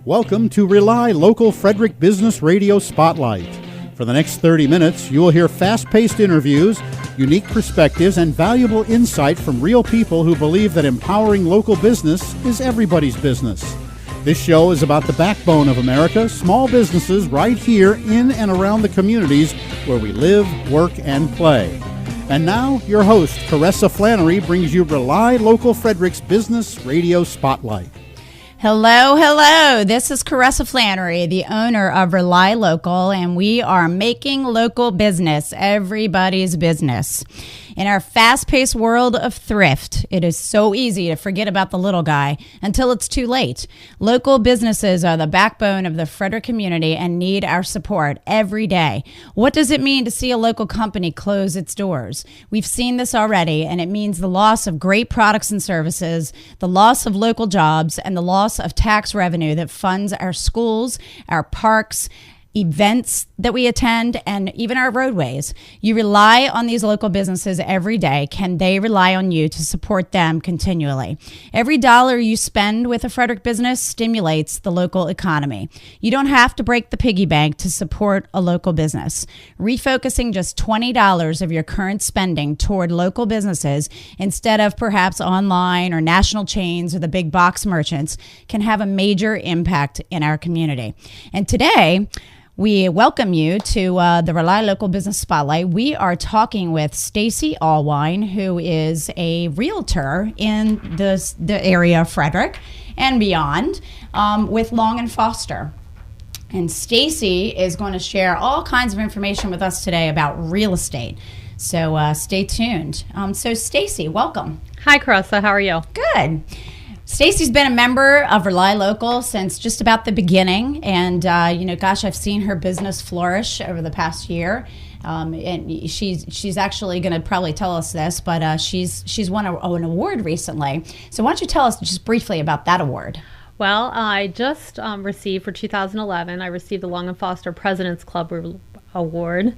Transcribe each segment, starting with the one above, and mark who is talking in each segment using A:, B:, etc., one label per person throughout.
A: Welcome to RelyLocal Frederick Business Radio Spotlight. For the next 30 minutes, you will hear fast-paced interviews, unique perspectives, and valuable insight from real people who believe that empowering local business is everybody's business. This show is about the backbone of America, small businesses right here in and around the communities where we live, work, and play. And now, your host, Caressa Flannery, brings you RelyLocal Frederick's Business Radio Spotlight.
B: Hello. This is Caressa Flannery, the owner of RelyLocal, and we are making local business everybody's business. In our fast-paced world of thrift, it is so easy to forget about the little guy until it's too late. Local businesses are the backbone of the Frederick community and need our support every day. What does it mean to see a local company close its doors? We've seen this already, and it means the loss of great products and services, the loss of local jobs, and the loss of tax revenue that funds our schools, our parks, events that we attend, and even our roadways. You rely on these local businesses every day. Can they rely on you to support them continually? Every dollar you spend with a Frederick business stimulates the local economy. You don't have to break the piggy bank to support a local business. Refocusing just $20 of your current spending toward local businesses instead of perhaps online or national chains or the big box merchants can have a major impact in our community. And today, we welcome you to the RelyLocal Business Spotlight. We are talking with Stacy Allwein, who is a realtor in the area of Frederick and beyond with Long & Foster. And Stacy is going to share all kinds of information with us today about real estate. So stay tuned. So Stacy, welcome.
C: Hi, Caressa. How are you?
B: Good. Stacy's been a member of RelyLocal since just about the beginning, and I've seen her business flourish over the past year. And she's actually going to probably tell us this, but she's won an award recently. So why don't you tell us just briefly about that award?
C: Well, I just received for 2011. I received the Long & Foster President's Club Award.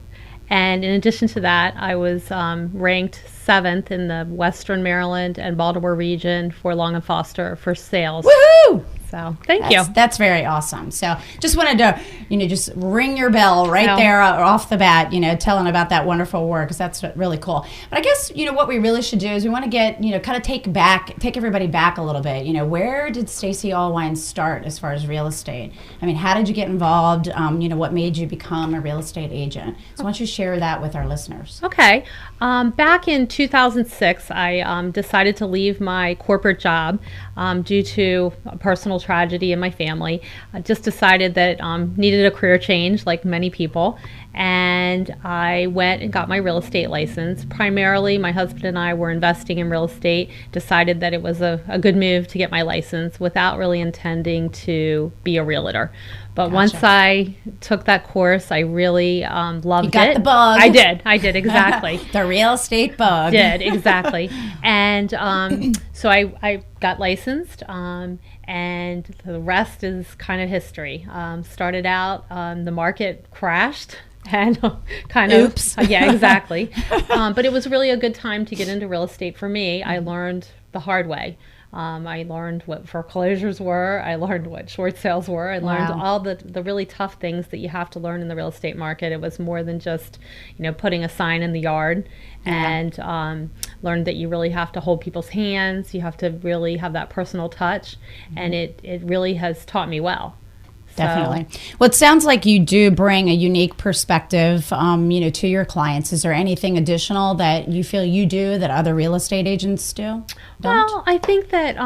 C: And in addition to that, I was ranked 7th in the Western Maryland and Baltimore region for Long & Foster for sales.
B: Woohoo!
C: So thank you.
B: That's very awesome. So just wanted to, just ring your bell right there off the bat, telling about that wonderful work, because that's really cool. But I guess, what we really should do is we want to get, kind of take everybody back a little bit. Where did Stacy Allwein start as far as real estate? I mean, how did you get involved? What made you become a real estate agent? So why don't you share that with our listeners?
C: Okay. Back in 2006, I decided to leave my corporate job due to a personal tragedy in my family. I just decided that needed a career change, like many people, and I went and got my real estate license. Primarily, my husband and I were investing in real estate, decided that it was a good move to get my license without really intending to be a realtor. But Once I took that course, I really loved it.
B: You got the bug.
C: I did, exactly.
B: The real estate bug.
C: Did, exactly. And so I got licensed, and the rest is kind of history. Started out, the market crashed. And kind of,
B: oops.
C: Yeah, exactly. But it was really a good time to get into real estate for me. I learned the hard way. I learned what foreclosures were. I learned what short sales were. I learned all the really tough things that you have to learn in the real estate market. It was more than just, putting a sign in the yard, and learned that you really have to hold people's hands. You have to really have that personal touch, and it really has taught me well.
B: Definitely. Well, it sounds like you do bring a unique perspective, to your clients. Is there anything additional that you feel you do that other real estate agents don't?
C: Well, I think that,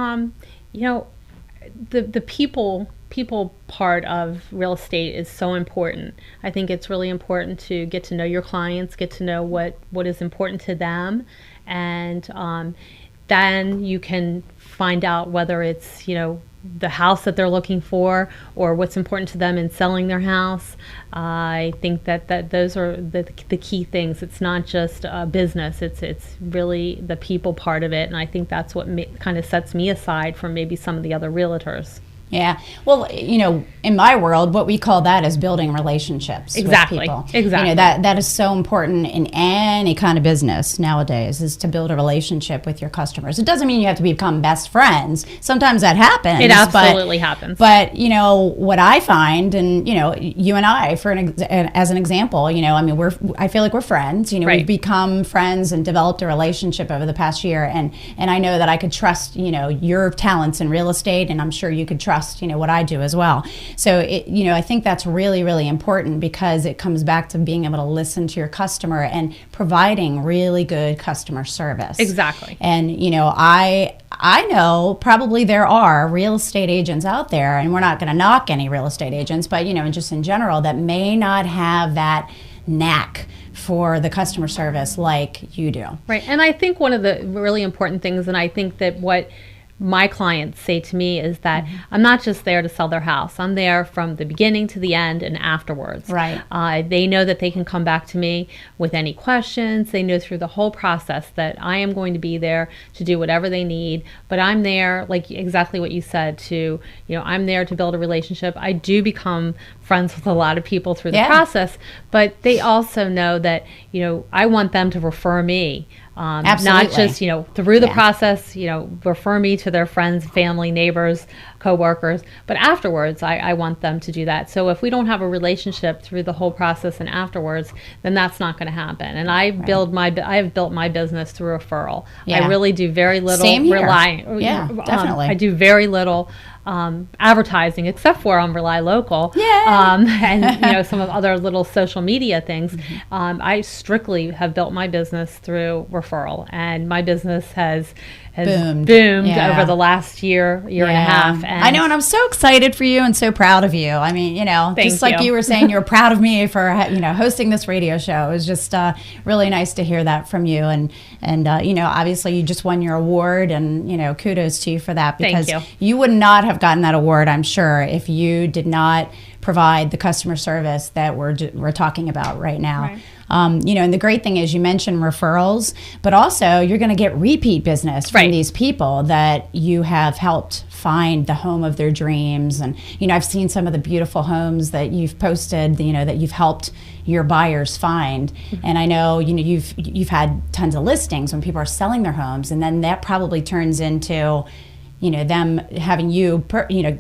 C: the people part of real estate is so important. I think it's really important to get to know your clients, get to know what is important to them, and then you can find out whether it's, the house that they're looking for or what's important to them in selling their house. I think that those are the key things. It's not just a business, it's really the people part of it, and I think that's what kind of sets me aside from maybe some of the other realtors.
B: Yeah. Well, in my world, what we call that is building relationships
C: Exactly.
B: with people.
C: Exactly.
B: That is so important in any kind of business nowadays, is to build a relationship with your customers. It doesn't mean you have to become best friends. Sometimes that happens.
C: It absolutely happens.
B: But, what I find, and, you and I, as an example, I feel like we're friends.
C: Right.
B: We've become friends and developed a relationship over the past year. And I know that I could trust, your talents in real estate, and I'm sure you could trust what I do as well. So I think that's really, really important, because it comes back to being able to listen to your customer and providing really good customer service.
C: Exactly.
B: And I know probably there are real estate agents out there, and we're not going to knock any real estate agents, but just in general, that may not have that knack for the customer service like you do.
C: Right. And I think one of the really important things, and I think that what my clients say to me, is that I'm not just there to sell their house. I'm there from the beginning to the end and afterwards.
B: Right.
C: They know that they can come back to me with any questions. They know through the whole process that I am going to be there to do whatever they need. But I'm there, like exactly what you said, I'm there to build a relationship. I do become friends with a lot of people through the process, but they also know that, I want them to refer me.
B: Absolutely.
C: Not just, through the process, refer me to their friends, family, neighbors, coworkers, but afterwards, I want them to do that. So if we don't have a relationship through the whole process and afterwards, then that's not going to happen. And I have built my business through referral.
B: Yeah.
C: I really do very little
B: definitely.
C: I do very little advertising, except for on RelyLocal, and some of other little social media things. I strictly have built my business through referral, and my business has boomed over the last year and a half. And
B: I know, and I'm so excited for you and so proud of you. I mean, just like you were saying, you're proud of me for hosting this radio show. It was just really nice to hear that from you, and obviously you just won your award, and kudos to you for that, because you would not have gotten that award, I'm sure, if you did not provide the customer service that we're talking about right now.
C: Right.
B: And the great thing is, you mentioned referrals, but also you're going to get repeat business from these people that you have helped find the home of their dreams. And I've seen some of the beautiful homes that you've posted, that you've helped your buyers find. And I know you've had tons of listings when people are selling their homes, and then that probably turns into them having you,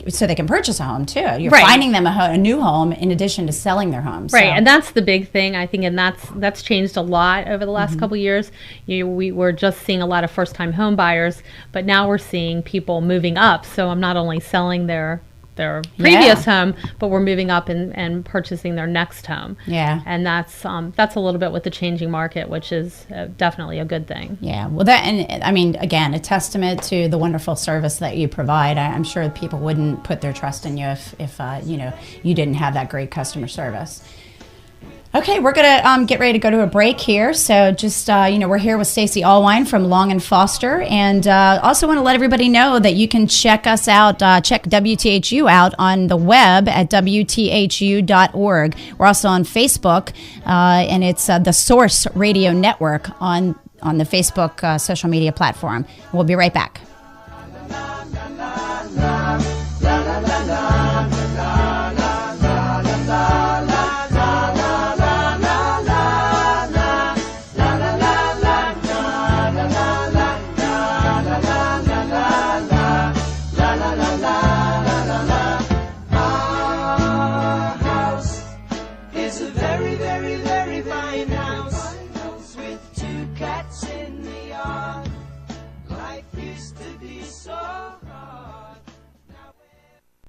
B: so they can purchase a home too. You're finding them a new home in addition to selling their home.
C: Right, and that's the big thing, I think, and that's changed a lot over the last couple of years. We were just seeing a lot of first-time home buyers, but now we're seeing people moving up. So I'm not only selling their previous home, but we're moving up and purchasing their next home. Yeah, and that's a little bit with the changing market, which is definitely a good thing.
B: Yeah, well, again, a testament to the wonderful service that you provide. I'm sure people wouldn't put their trust in you if you didn't have that great customer service. Okay, we're going to get ready to go to a break here. So just, we're here with Stacy Allwein from Long & Foster. And also want to let everybody know that you can check us out, check WTHU out on the web at WTHU.org. We're also on Facebook, and it's the Source Radio Network on the Facebook social media platform. We'll be right back.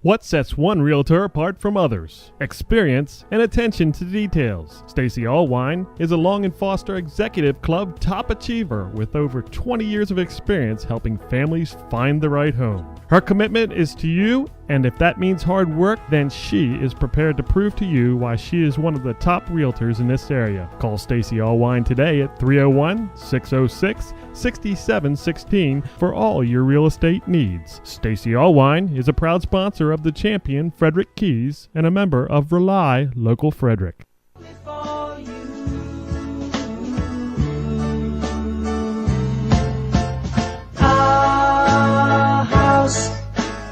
D: What sets one realtor apart from others? Experience and attention to details. Stacy Allwein is a Long & Foster Executive Club top achiever with over 20 years of experience helping families find the right home. Her commitment is to you, and if that means hard work, then she is prepared to prove to you why she is one of the top realtors in this area. Call Stacy Allwein today at 301-606-6716 for all your real estate needs. Stacy Allwein is a proud sponsor of the champion Frederick Keys and a member of RelyLocal Frederick.
E: Our house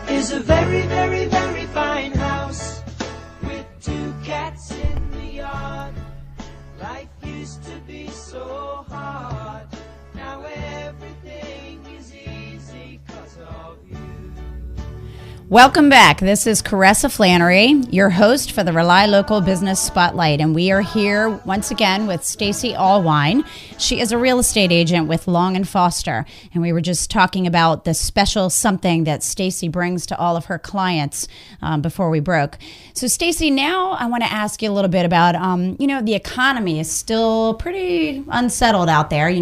E: is a very very, very fine house with 2 cats in the yard. Life used to be so hard. Now everything is easy 'cause of you.
B: Welcome back. This is Caressa Flannery, your host for the RelyLocal Business Spotlight, and we are here once again with Stacy Allwein. She is a real estate agent with Long & Foster, and we were just talking about the special something that Stacy brings to all of her clients before we broke. So, Stacy, now I want to ask you a little bit about, the economy is still pretty unsettled out there.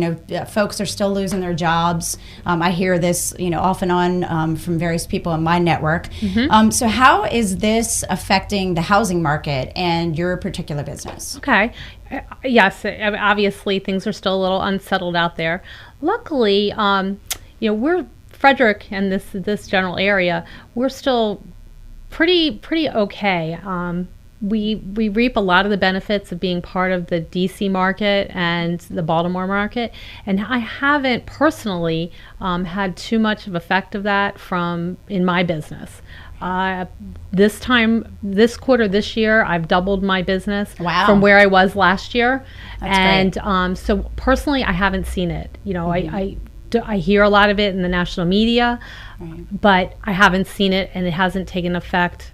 B: Folks are still losing their jobs. I hear this, off and on from various people in my network. Mm-hmm. So how is this affecting the housing market and your particular business?
C: Okay. Yes, obviously things are still a little unsettled out there. Luckily, we're Frederick and this general area, we're still pretty okay. We reap a lot of the benefits of being part of the DC market and the Baltimore market, and I haven't personally had too much of effect of that in my business. This quarter this year, I've doubled my business from where I was last year. That's great. So personally, I haven't seen it. I hear a lot of it in the national media, but I haven't seen it, and it hasn't taken effect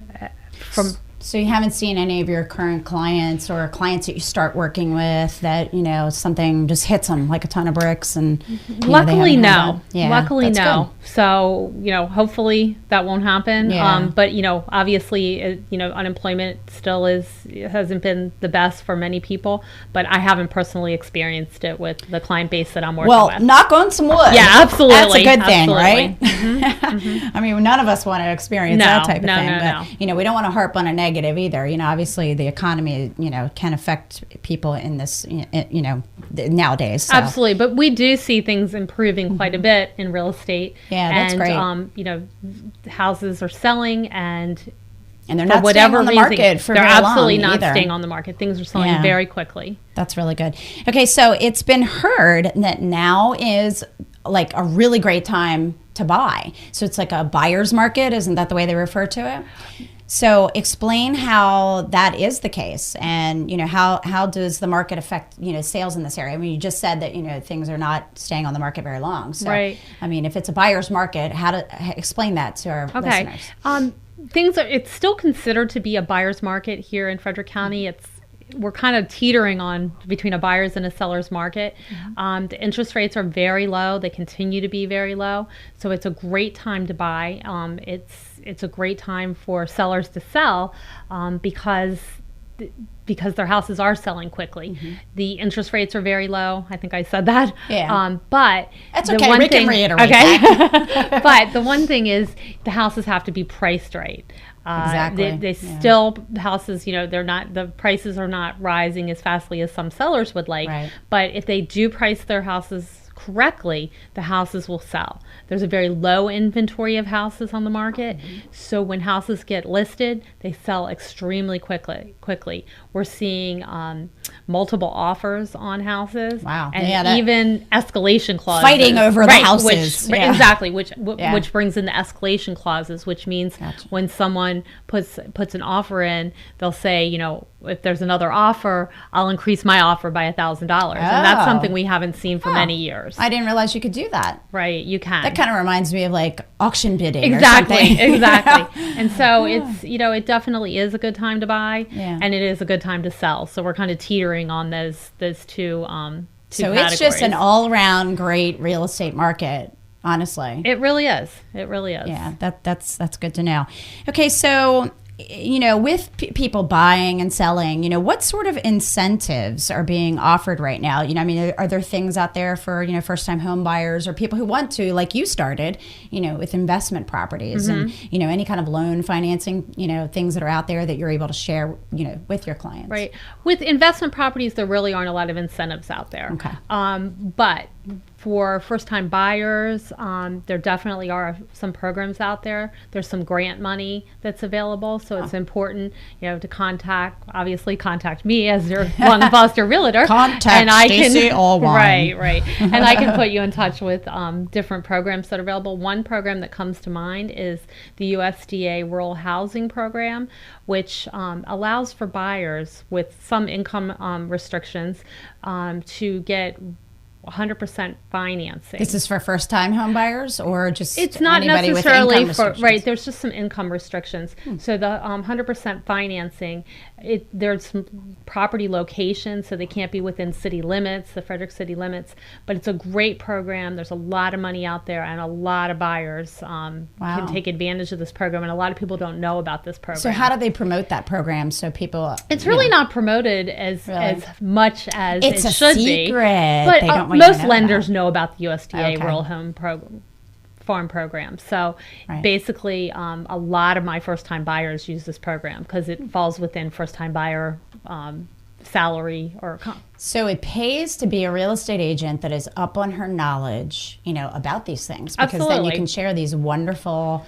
C: from.
B: So you haven't seen any of your current clients or clients that you start working with that, something just hits them like a ton of bricks and
C: luckily no.
B: Yeah,
C: luckily
B: no.
C: Good. So, hopefully that won't happen.
B: Yeah.
C: But, obviously, unemployment still hasn't been the best for many people, but I haven't personally experienced it with the client base that I'm working with.
B: Well, knock on some wood.
C: Yeah, absolutely.
B: That's a good thing, right?
C: Mm-hmm. Mm-hmm.
B: I mean, none of us want to experience that type of thing,
C: but,
B: we don't want to harp on a negative either. Obviously the economy, can affect people in this, nowadays. So.
C: Absolutely. But we do see things improving quite a bit in real estate.
B: Yeah, that's great.
C: Houses are selling and
B: they're not staying on the market for very long.
C: They're absolutely not staying on the market. Things are selling very quickly.
B: That's really good. Okay, so it's been heard that now is like a really great time to buy. So it's like a buyer's market. Isn't that the way they refer to it? So explain how that is the case, and how does the market affect sales in this area? I mean, you just said that things are not staying on the market very long. So
C: right.
B: I mean, if it's a buyer's market, how to explain that to our listeners?
C: It's still considered to be a buyer's market here in Frederick County. We're kind of teetering on between a buyer's and a seller's market. Mm-hmm. The interest rates are very low. They continue to be very low. So it's a great time to buy. It's a great time for sellers to sell because their houses are selling quickly. Mm-hmm. The interest rates are very low. I think I said that.
B: Yeah.
C: But
B: that's okay. We can reiterate
C: that. But the one thing is the houses have to be priced right.
B: Exactly.
C: They still houses, the prices are not rising as fastly as some sellers would like.
B: Right.
C: But if they do price their houses correctly, the houses will sell. There's a very low inventory of houses on the market. Mm-hmm. So when houses get listed, they sell extremely quickly. We're seeing multiple offers on houses.
B: Wow.
C: And even escalation clauses.
B: Fighting over the houses.
C: Exactly, which brings in the escalation clauses, which means
B: Gotcha.
C: When someone puts an offer in, they'll say, if there's another offer, I'll increase my offer by $1,000. And that's something we haven't seen for many years.
B: I didn't realize you could do that.
C: Right, you can.
B: That kind of reminds me of like auction bidding
C: exactly,
B: or something.
C: Exactly. And so it's, it definitely is a good time to buy and it is a good time to sell. So we're kind of teetering on those two
B: so
C: categories.
B: It's just an all-around great real estate market. Honestly,
C: it really is. It really is.
B: Yeah, that's good to know. Okay, so with people buying and selling, what sort of incentives are being offered right now? Are there things out there for first-time home buyers or people who want to, like you started, with investment properties mm-hmm. and any kind of loan financing, things that are out there that you're able to share, with your clients?
C: Right. With investment properties, there really aren't a lot of incentives out there.
B: Okay.
C: But For first-time buyers, there definitely are some programs out there. There's some grant money that's available, so it's important, to contact me as your Long and Foster realtor.
B: Contact Stacy Allwein.
C: Right. And I can put you in touch with different programs that are available. One program that comes to mind is the USDA Rural Housing Program, which allows for buyers with some income restrictions to get 100% financing.
B: This is for first-time home buyers, or just
C: it's not
B: anybody
C: necessarily
B: with
C: for right. There's just some income restrictions. So the 100% financing, there's some property locations, so they can't be within city limits, the Frederick city limits. But it's a great program. There's a lot of money out there, and a lot of buyers can take advantage of this program. And a lot of people don't know about this program.
B: So how do they promote that program so people?
C: It's really not promoted as much as
B: it's
C: it should be.
B: But
C: they don't most lenders know about the USDA Rural Home Farm Program. So basically, a lot of my first-time buyers use this program because it falls within first-time buyer salary or
B: So it pays to be a real estate agent that is up on her knowledge, about these things, because then you can share these wonderful,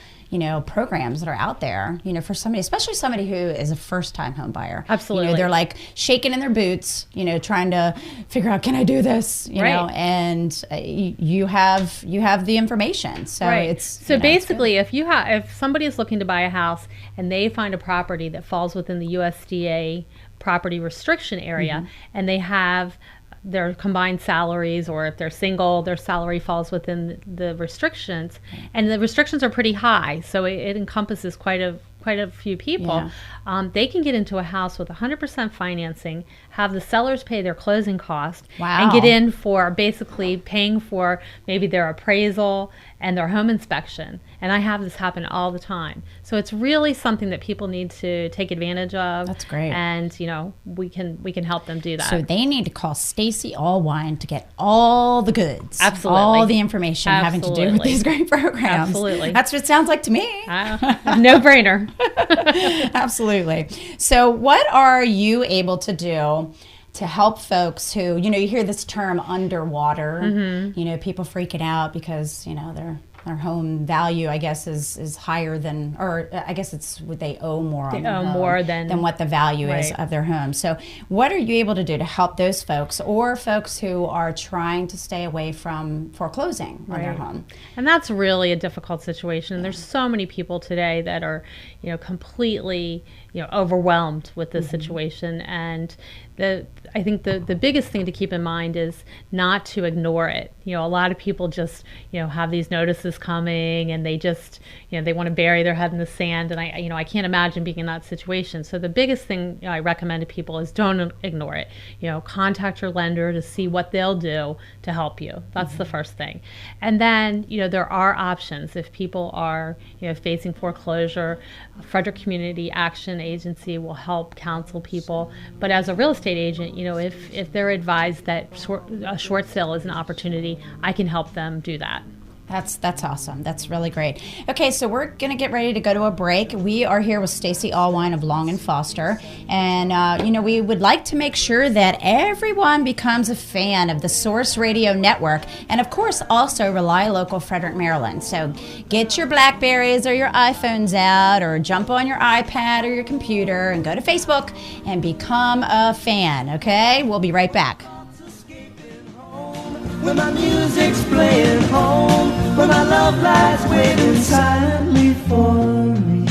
B: programs that are out there, for somebody, especially somebody who is a first-time home buyer.
C: Absolutely.
B: They're like shaking in their boots, trying to figure out, can I do this? You know, and you have the information. So it's
C: basically, if somebody is looking to buy a house and they find a property that falls within the USDA property restriction area, and they have their combined salaries, or if they're single, their salary falls within the restrictions, and the restrictions are pretty high, so it encompasses quite a few people. They can get into a house with 100% financing, have the sellers pay their closing cost, and get in for basically paying for maybe their appraisal and their home inspection. And I have this happen all the time. So it's really something that people need to take advantage of.
B: That's great.
C: And we can help them do that.
B: So they need to call Stacy Allwein to get all the goods.
C: Absolutely.
B: All the information having to do with these great programs.
C: Absolutely.
B: That's what it sounds like to me.
C: No brainer.
B: Absolutely. So what are you able to do to help folks who, you hear this term underwater, people freaking out because, their home value, I guess, is higher than, or I guess it's what they owe more on their home
C: more than
B: what the value is of their home. So what are you able to do to help those folks, or folks who are trying to stay away from foreclosing on their home?
C: And that's really a difficult situation. There's so many people today that are, completely, overwhelmed with this situation. And I think the biggest thing to keep in mind is not to ignore it. A lot of people just, have these notices coming, and they just, they want to bury their head in the sand. And I can't imagine being in that situation. So the biggest thing I recommend to people is don't ignore it. Contact your lender to see what they'll do to help you. That's the first thing. And then, there are options if people are, facing foreclosure. Frederick Community Action Agency will help counsel people. But as a real estate agent, if they're advised that a short sale is an opportunity, I can help them do that.
B: That's awesome. That's really great. Okay, so we're going to get ready to go to a break. We are here with Stacy Allwein of Long and Foster, and we would like to make sure that everyone becomes a fan of the Source Radio Network, and of course also RelyLocal Frederick, Maryland. So get your Blackberries or your iPhones out, or jump on your iPad or your computer and go to Facebook and become a fan. Okay, we'll be right back.
E: When my music's playing home, when my love lies waiting silently for me.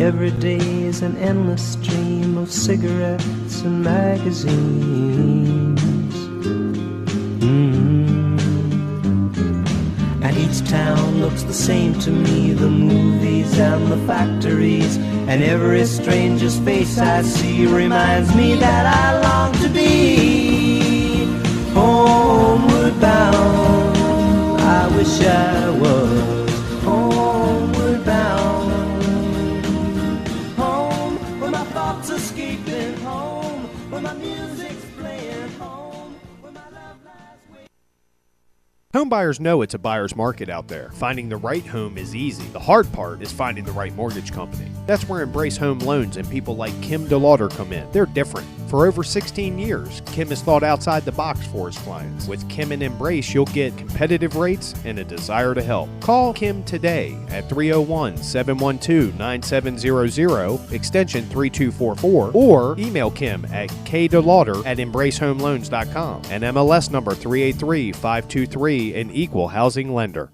E: Every day is an endless stream of cigarettes and magazines. And each town looks the same to me, the movies and the factories, and every stranger's face I see reminds me that I long to be homeward bound. I wish I was homeward bound. Home, where my thoughts escaping home, where my music's playing home, where my love lies waiting.
F: Home buyers know it's a buyer's market out there. Finding the right home is easy. The hard part is finding the right mortgage company. That's where Embrace Home Loans and people like Kim DeLauder come in. They're different. For over 16 years, Kim has thought outside the box for his clients. With Kim and Embrace, you'll get competitive rates and a desire to help. Call Kim today at 301-712-9700, extension 3244, or email Kim at kdelauder@embracehomeloans.com, and MLS number 383523, an equal housing lender.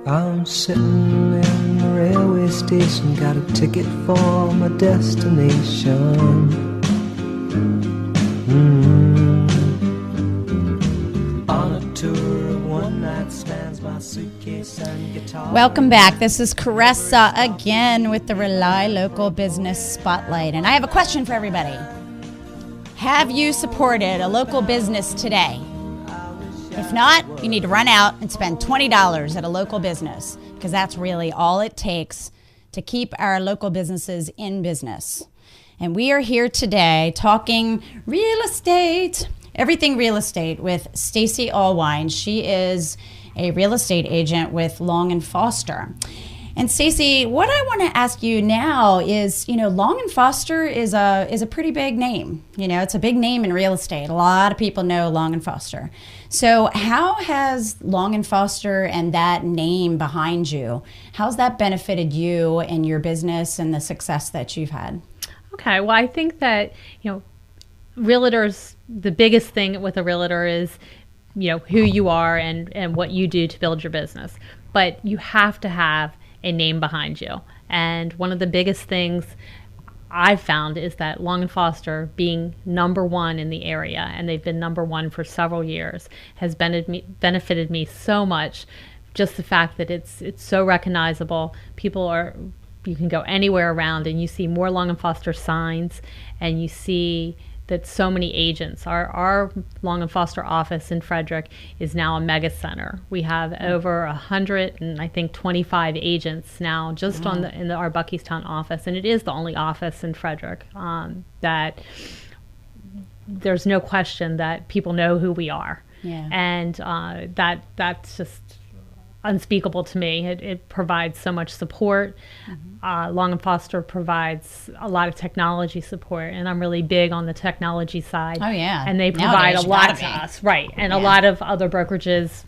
G: I'm sitting in the railway station, got a ticket for my destination. On a tour of one night stands, my suitcase and guitar.
B: Welcome back. This is Caressa again with the RelyLocal Business Spotlight. And I have a question for everybody. Have you supported a local business today? If not, you need to run out and spend $20 at a local business, because that's really all it takes to keep our local businesses in business. And we are here today talking real estate, everything real estate, with Stacy Allwein. She is a real estate agent with Long & Foster. And Stacy, what I want to ask you now is, Long & Foster is a pretty big name. It's a big name in real estate. A lot of people know Long & Foster. So how has Long & Foster and that name behind you, how's that benefited you and your business and the success that you've had?
C: Okay, well, I think that, realtors, the biggest thing with a realtor is, who you are and what you do to build your business. But you have to have a name behind you. And one of the biggest things I've found is that Long & Foster being number one in the area, and they've been number one for several years, has benefited me so much. Just the fact that it's so recognizable. You can go anywhere around and you see more Long & Foster signs, and you see that so many agents. Our Long & Foster office in Frederick is now a mega center. We have over 125 agents now just in our Buckystown office, and it is the only office in Frederick that there's no question that people know who we are.
B: Yeah.
C: And that's just unspeakable to me. It provides so much support. Long & Foster provides a lot of technology support, and I'm really big on the technology side.
B: Oh yeah,
C: and they provide a lot to us, right? And a lot of other brokerages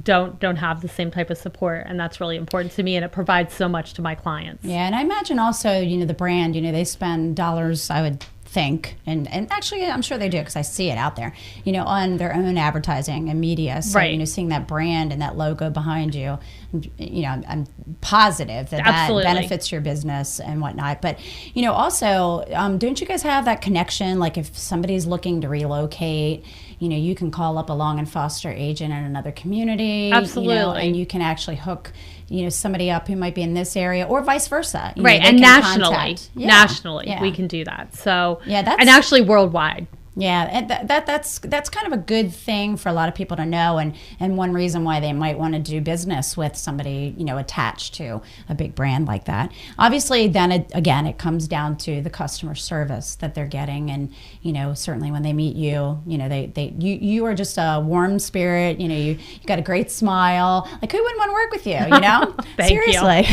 C: don't have the same type of support, and that's really important to me, and it provides so much to my clients.
B: Yeah, and I imagine also, the brand, they spend dollars, I would think, and actually I'm sure they do, because I see it out there, on their own advertising and media. So,
C: right.
B: Seeing that brand and that logo behind you, I'm positive that
C: Absolutely.
B: That benefits your business and whatnot. But, also, don't you guys have that connection? Like if somebody's looking to relocate, you can call up a Long & Foster agent in another community.
C: Absolutely.
B: And you can actually hook somebody up who might be in this area, or vice versa.
C: Right, and nationally, we can do that. So, and actually worldwide.
B: Yeah, and that's kind of a good thing for a lot of people to know, and one reason why they might want to do business with somebody, attached to a big brand like that. Obviously, then it comes down to the customer service that they're getting, and certainly when they meet you, you are just a warm spirit. You got a great smile. Like, who wouldn't want to work with you? Seriously.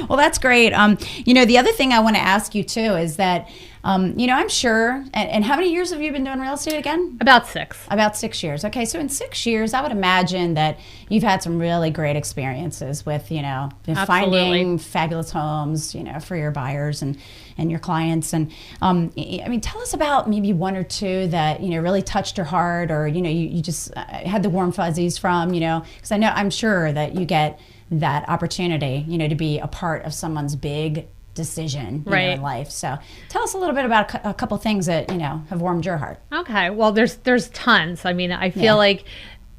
B: Well, that's great. The other thing I want to ask you too is that. I'm sure, and how many years have you been doing real estate again?
C: About 6.
B: About 6 years. Okay, so in 6 years, I would imagine that you've had some really great experiences with, finding fabulous homes, for your buyers and your clients. And, tell us about maybe one or two that, really touched your heart, or, you just had the warm fuzzies from, because I'm sure that you get that opportunity, to be a part of someone's big decision in life. So tell us a little bit about a couple things that have warmed your heart.
C: Okay, well there's tons. I feel like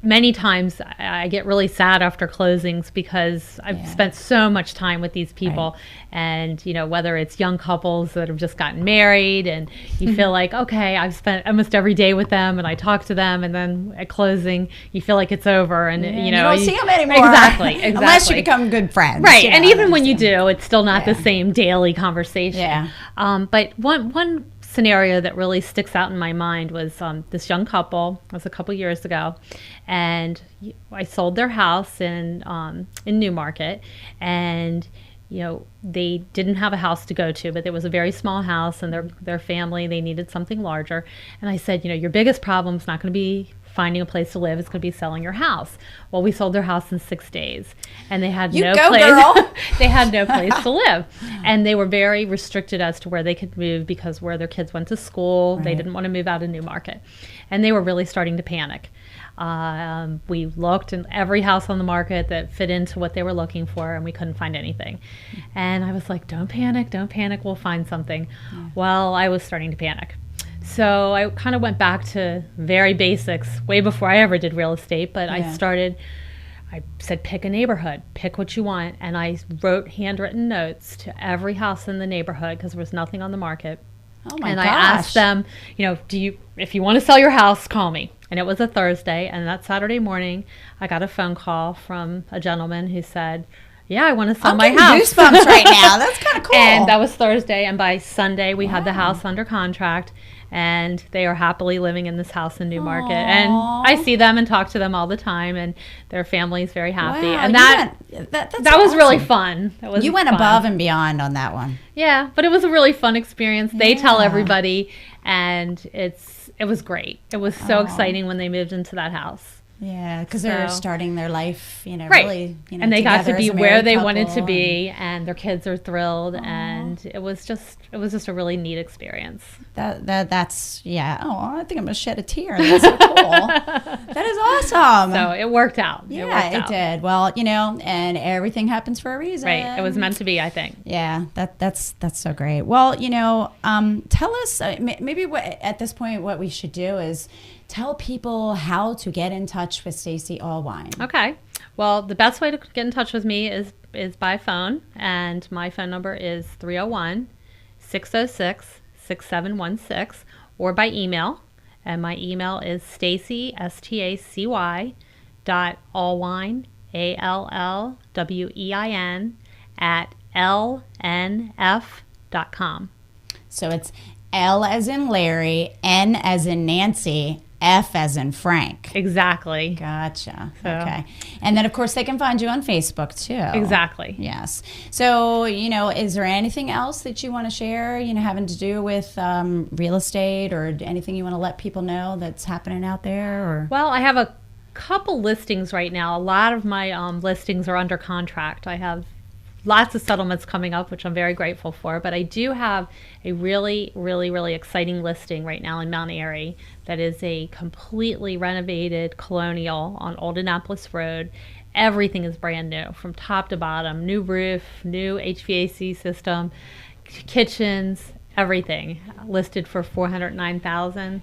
C: many times I get really sad after closings because I've spent so much time with these people, and whether it's young couples that have just gotten married, and you feel like, okay, I've spent almost every day with them, and I talk to them, and then at closing you feel like it's over, and
B: you don't see them anymore.
C: Exactly.
B: Unless you become good friends,
C: right? And even when you do, it's still not the same daily conversation. But one scenario that really sticks out in my mind was this young couple. It was a couple years ago, and I sold their house in Newmarket, and they didn't have a house to go to, but there was a very small house, and their family, they needed something larger. And I said, your biggest problem is not going to be finding a place to live, it's going to be selling your house. Well, we sold their house in 6 days, and they had no place.
B: Girl.
C: They had no place to live, and they were very restricted as to where they could move because where their kids went to school, they didn't want to move out of Newmarket, and they were really starting to panic. We looked in every house on the market that fit into what they were looking for, and we couldn't find anything. And I was like, don't panic, we'll find something. Well, I was starting to panic. So I kind of went back to very basics way before I ever did real estate, but I said, pick a neighborhood, pick what you want. And I wrote handwritten notes to every house in the neighborhood because there was nothing on the market.
B: Oh my
C: and
B: gosh.
C: I asked them, if you want to sell your house, call me. And it was a Thursday, and that Saturday morning, I got a phone call from a gentleman who said, yeah, I want to sell my house.
B: I'm getting goosebumps right now. That's kind of cool.
C: And that was Thursday, and by Sunday, we had the house under contract, and they are happily living in this house in Newmarket.
B: Aww.
C: And I see them and talk to them all the time, and their family is very happy.
B: Wow,
C: And that was really fun.
B: You went above and beyond on that one.
C: Yeah, but it was a really fun experience. They tell everybody, and it was great. It was so exciting when they moved into that house.
B: Yeah, because they're starting their life, really,
C: and they got to be where they wanted to be, and their kids are thrilled, and it was just a really neat experience.
B: That's I think I'm gonna shed a tear. That's so cool. That is awesome.
C: So it worked out.
B: Yeah, it did. Well, and everything happens for a reason.
C: Right. It was meant to be, I think.
B: Yeah, that's so great. Well, tell us maybe at this point what we should do is tell people how to get in touch with Stacy Allwein.
C: Okay. Well, the best way to get in touch with me is by phone, and my phone number is 301-606-6716, or by email, and my email is Stacy, Stacy, .Allwein, ALLWEIN, @LNF.com.
B: So it's L as in Larry, N as in Nancy, F as in Frank.
C: Exactly.
B: Gotcha. Okay. And then, of course, they can find you on Facebook, too.
C: Exactly.
B: Yes. So, is there anything else that you want to share, having to do with real estate or anything you want to let people know that's happening out there? Or?
C: Well, I have a couple listings right now. A lot of my listings are under contract. I have lots of settlements coming up, which I'm very grateful for, but I do have a really, really, really exciting listing right now in Mount Airy that is a completely renovated colonial on Old Annapolis Road. Everything is brand new from top to bottom, new roof, new HVAC system, kitchens, everything, listed for $409,000.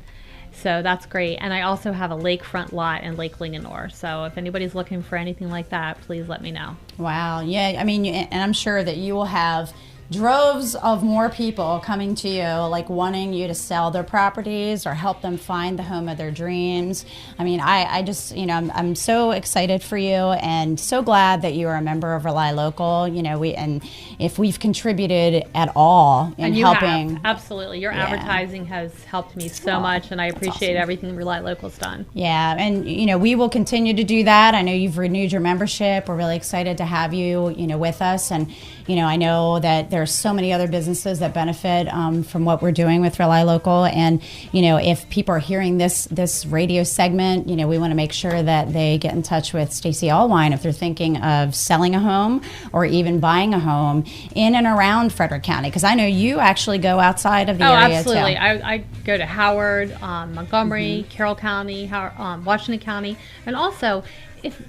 C: So that's great. And I also have a lakefront lot in Lake Linganore. So if anybody's looking for anything like that, please let me know.
B: Wow. Yeah. I mean, and I'm sure that you will have droves of more people coming to you, like wanting you to sell their properties or help them find the home of their dreams. I mean, I just, I'm so excited for you and so glad that you are a member of RelyLocal. And if we've contributed at all in helping.
C: Absolutely. Your advertising has helped me so much, and I appreciate everything RelyLocal's done.
B: Yeah. And, we will continue to do that. I know you've renewed your membership. We're really excited to have you, with us. And, I know that there's so many other businesses that benefit from what we're doing with RelyLocal. And, if people are hearing this radio segment, we want to make sure that they get in touch with Stacy Allwein if they're thinking of selling a home or even buying a home in and around Frederick County. Because I know you actually go outside of the area.
C: Absolutely.
B: Too.
C: I go to Howard, Montgomery, Carroll County, Washington County, and also if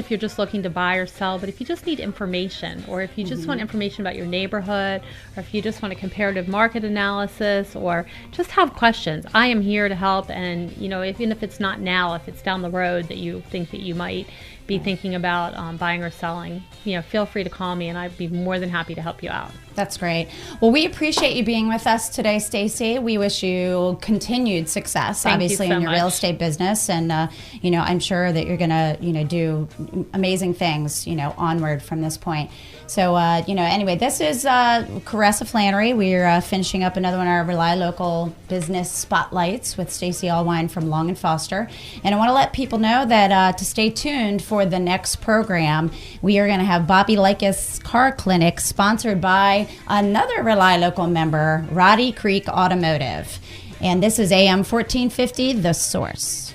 C: you're just looking to buy or sell, but if you just need information, or if you just want information about your neighborhood, or if you just want a comparative market analysis, or just have questions, I am here to help. And even if it's not now, if it's down the road that you think that you might be thinking about buying or selling, feel free to call me, and I'd be more than happy to help you out.
B: That's great. Well, we appreciate you being with us today, Stacy. We wish you continued success, obviously, in your real estate business. And, I'm sure that you're going to to, do amazing things, onward from this point. So, anyway, this is Caressa Flannery. We're finishing up another one of our RelyLocal business spotlights with Stacy Allwein from Long & Foster. And I want to let people know that to stay tuned for the next program, we are going to have Bobby Likas Car Clinic, sponsored by another RelyLocal member, Roddy Creek Automotive. And this is AM 1450, The Source.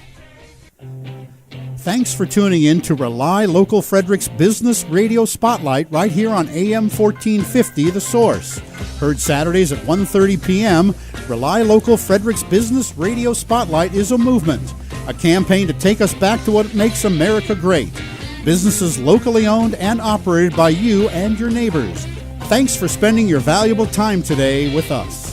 A: Thanks for tuning in to RelyLocal Frederick's Business Radio Spotlight right here on AM 1450, The Source. Heard Saturdays at 1:30 p.m., RelyLocal Frederick's Business Radio Spotlight is a movement, a campaign to take us back to what makes America great. Businesses locally owned and operated by you and your neighbors. Thanks for spending your valuable time today with us.